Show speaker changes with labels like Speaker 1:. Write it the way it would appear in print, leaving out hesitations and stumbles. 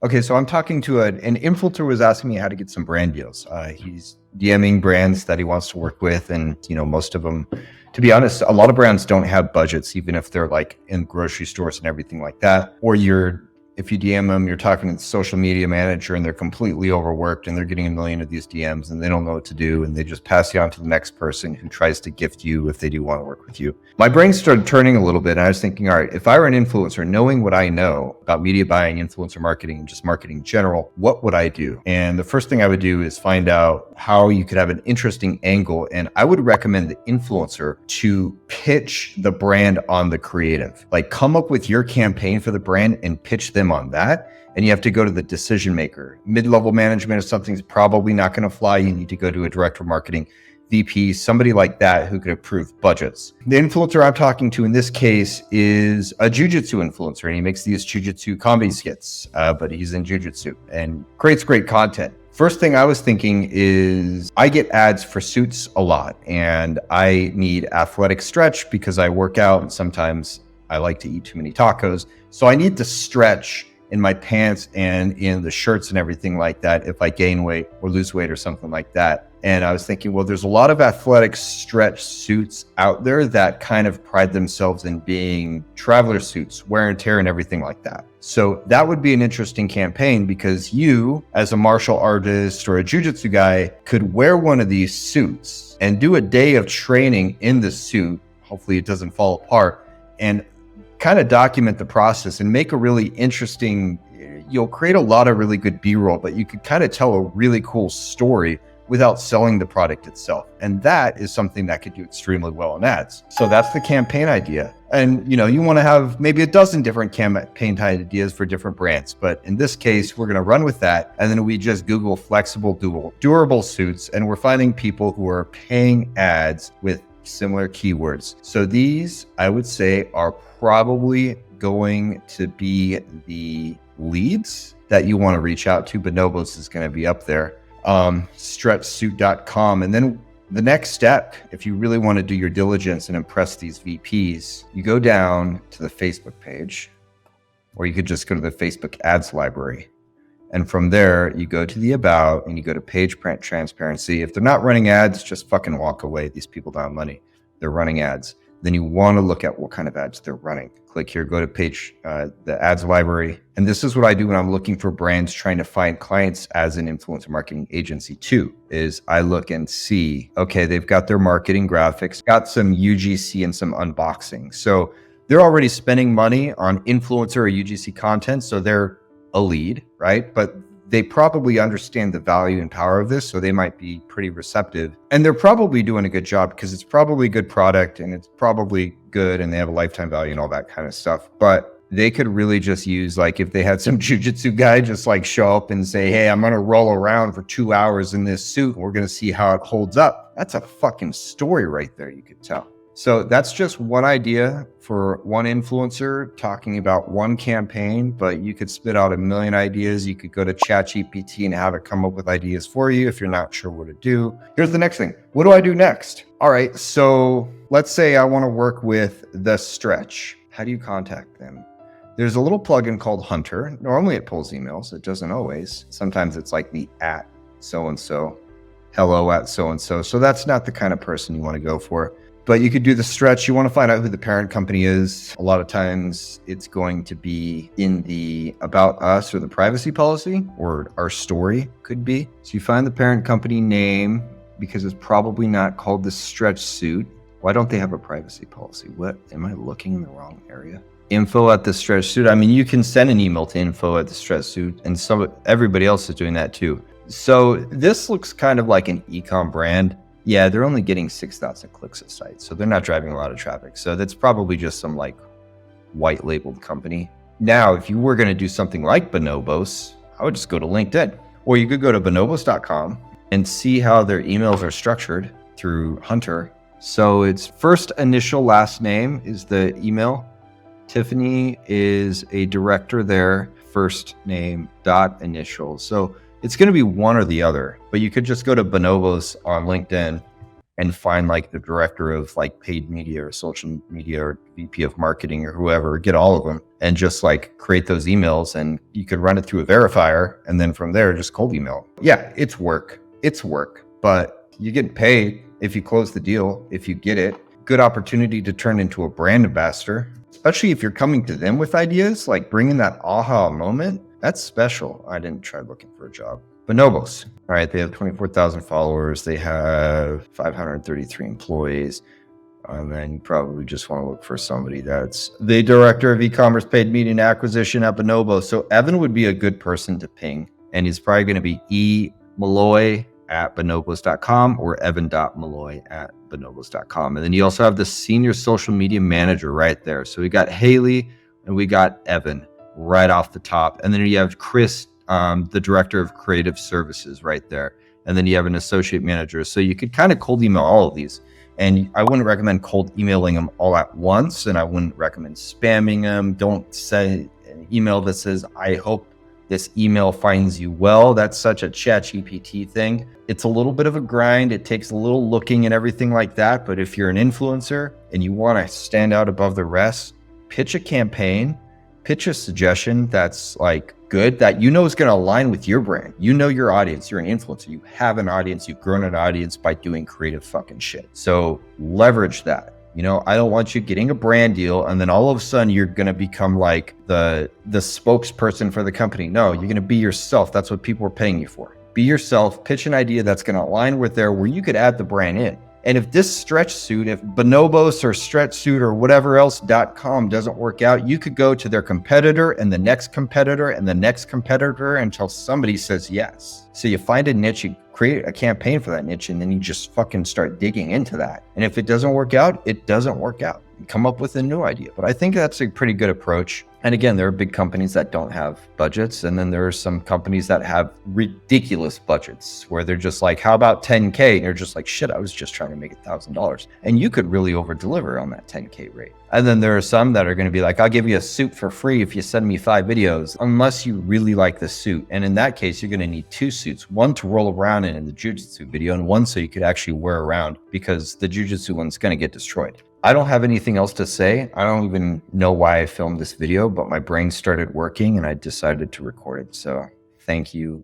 Speaker 1: Okay, so I'm talking to an influencer was asking me how to get some brand deals. He's DMing brands that he wants to work with, and most of them, to be honest, a lot of brands don't have budgets, even if they're like in grocery stores and everything like that. Or if you DM them, you're talking to the social media manager and they're completely overworked and they're getting a million of these DMs and they don't know what to do, and they just pass you on to the next person who tries to gift you if they do want to work with you. My brain started turning a little bit and I was thinking, all right, if I were an influencer, knowing what I know about media buying, influencer marketing, and just marketing in general, what would I do? And the first thing I would do is find out how you could have an interesting angle. And I would recommend the influencer to pitch the brand on the creative. Like, come up with your campaign for the brand and pitch them on that. And you have to go to the decision maker. Mid-level management, if something's probably not going to fly, you need to go to a director of marketing, VP, somebody like that who could approve budgets. The influencer I'm talking to in this case is a jujitsu influencer, and he makes these jujitsu comedy skits, but he's in jujitsu and creates great content. First thing I was thinking is I get ads for suits a lot, and I need athletic stretch because I work out and sometimes I like to eat too many tacos. So I need to stretch in my pants and in the shirts and everything like that if I gain weight or lose weight or something like that. And I was thinking, well, there's a lot of athletic stretch suits out there that kind of pride themselves in being traveler suits, wear and tear and everything like that. So that would be an interesting campaign because you, as a martial artist or a jiu-jitsu guy, could wear one of these suits and do a day of training in the suit. Hopefully it doesn't fall apart, and kind of document the process and make a really interesting, you'll create a lot of really good B-roll, but you could kind of tell a really cool story without selling the product itself. And that is something that could do extremely well in ads. So that's the campaign idea. And you want to have maybe a dozen different campaign ideas for different brands. But in this case, we're going to run with that. And then we just Google flexible, durable suits. And we're finding people who are paying ads with similar keywords. So these, I would say, are probably going to be the leads that you want to reach out to. Bonobos is going to be up there. Stretchsuit.com. And then the next step, if you really want to do your diligence and impress these VPs, you go down to the Facebook page, or you could just go to the Facebook ads library. And from there, you go to the about and you go to page print transparency. If they're not running ads, just fucking walk away. These people don't have money. They're running ads. Then you want to look at what kind of ads they're running. Click here, go to page, the ads library. And this is what I do when I'm looking for brands trying to find clients as an influencer marketing agency too, is I look and see, okay, they've got their marketing graphics, got some UGC and some unboxing. So they're already spending money on influencer or UGC content. So they're a lead, right? But they probably understand the value and power of this, so they might be pretty receptive. And they're probably doing a good job because it's probably a good product and it's probably good and they have a lifetime value and all that kind of stuff. But they could really just use, like, if they had some jujitsu guy just like show up and say, hey, I'm going to roll around for 2 hours in this suit and we're going to see how it holds up. That's a fucking story right there, you could tell. So that's just one idea for one influencer talking about one campaign, but you could spit out a million ideas. You could go to ChatGPT and have it come up with ideas for you if you're not sure what to do. Here's the next thing. What do I do next? All right, so let's say I want to work with The Stretch. How do you contact them? There's a little plugin called Hunter. Normally it pulls emails. It doesn't always. Sometimes it's like the at so-and-so, hello at so-and-so. So that's not the kind of person you want to go for. But you could do The Stretch. You want to find out who the parent company is. A lot of times it's going to be in the About Us or the privacy policy, or our story could be. So you find the parent company name because it's probably not called The Stretch Suit. Why don't they have a privacy policy? What? Am I looking in the wrong area? Info at The Stretch Suit. I mean, you can send an email to info at The Stretch Suit, and everybody else is doing that too. So this looks kind of like an e-com brand. Yeah, they're only getting 6,000 clicks a site, so they're not driving a lot of traffic. So that's probably just some like white labeled company. Now, if you were going to do something like Bonobos, I would just go to LinkedIn, or you could go to bonobos.com and see how their emails are structured through Hunter. So it's first initial last name is the email. Tiffany is a director there, first name dot initial. So it's going to be one or the other, but you could just go to Bonobos on LinkedIn and find like the director of like paid media or social media or VP of marketing or whoever, get all of them and just like create those emails, and you could run it through a verifier. And then from there, just cold email. Yeah, it's work. It's work, but you get paid if you close the deal, if you get it. Good opportunity to turn into a brand ambassador, especially if you're coming to them with ideas, like bringing that aha moment. That's special. I didn't try looking for a job. Bonobos. All right, they have 24,000 followers. They have 533 employees. And then you probably just want to look for somebody that's the director of e-commerce paid media and acquisition at Bonobo. So Evan would be a good person to ping. And he's probably going to be emalloy@bonobos.com or evan.malloy@bonobos.com. And then you also have the senior social media manager right there. So we got Haley and we got Evan right off the top. And then you have Chris, the director of creative services right there. And then you have an associate manager. So you could kind of cold email all of these. And I wouldn't recommend cold emailing them all at once. And I wouldn't recommend spamming them. Don't send an email that says, I hope this email finds you well. That's such a ChatGPT thing. It's a little bit of a grind. It takes a little looking and everything like that. But if you're an influencer and you want to stand out above the rest, pitch a campaign, pitch a suggestion that's like good, that you know is going to align with your brand. You know your audience. You're an influencer. You have an audience. You've grown an audience by doing creative fucking shit. So leverage that. You know, I don't want you getting a brand deal and then all of a sudden you're going to become like the spokesperson for the company. No, you're going to be yourself. That's what people are paying you for. Be yourself. Pitch an idea that's going to align with where you could add the brand in. And if this stretch suit, if Bonobos or stretch suit or whatever else.com doesn't work out, you could go to their competitor and the next competitor and the next competitor until somebody says yes. So you find a niche, you create a campaign for that niche, and then you just fucking start digging into that. And if it doesn't work out, it doesn't work out. You come up with a new idea. But I think that's a pretty good approach. And again, there are big companies that don't have budgets. And then there are some companies that have ridiculous budgets where they're just like, how about 10K? And you're just like, shit, I was just trying to make $1,000. And you could really over deliver on that 10K rate. And then there are some that are going to be like, I'll give you a suit for free if you send me 5 videos, unless you really like the suit. And in that case, you're going to need 2 suits, one to roll around in the jujitsu video and one so you could actually wear around, because the jujitsu one's going to get destroyed. I don't have anything else to say. I don't even know why I filmed this video, but my brain started working and I decided to record it. So thank you.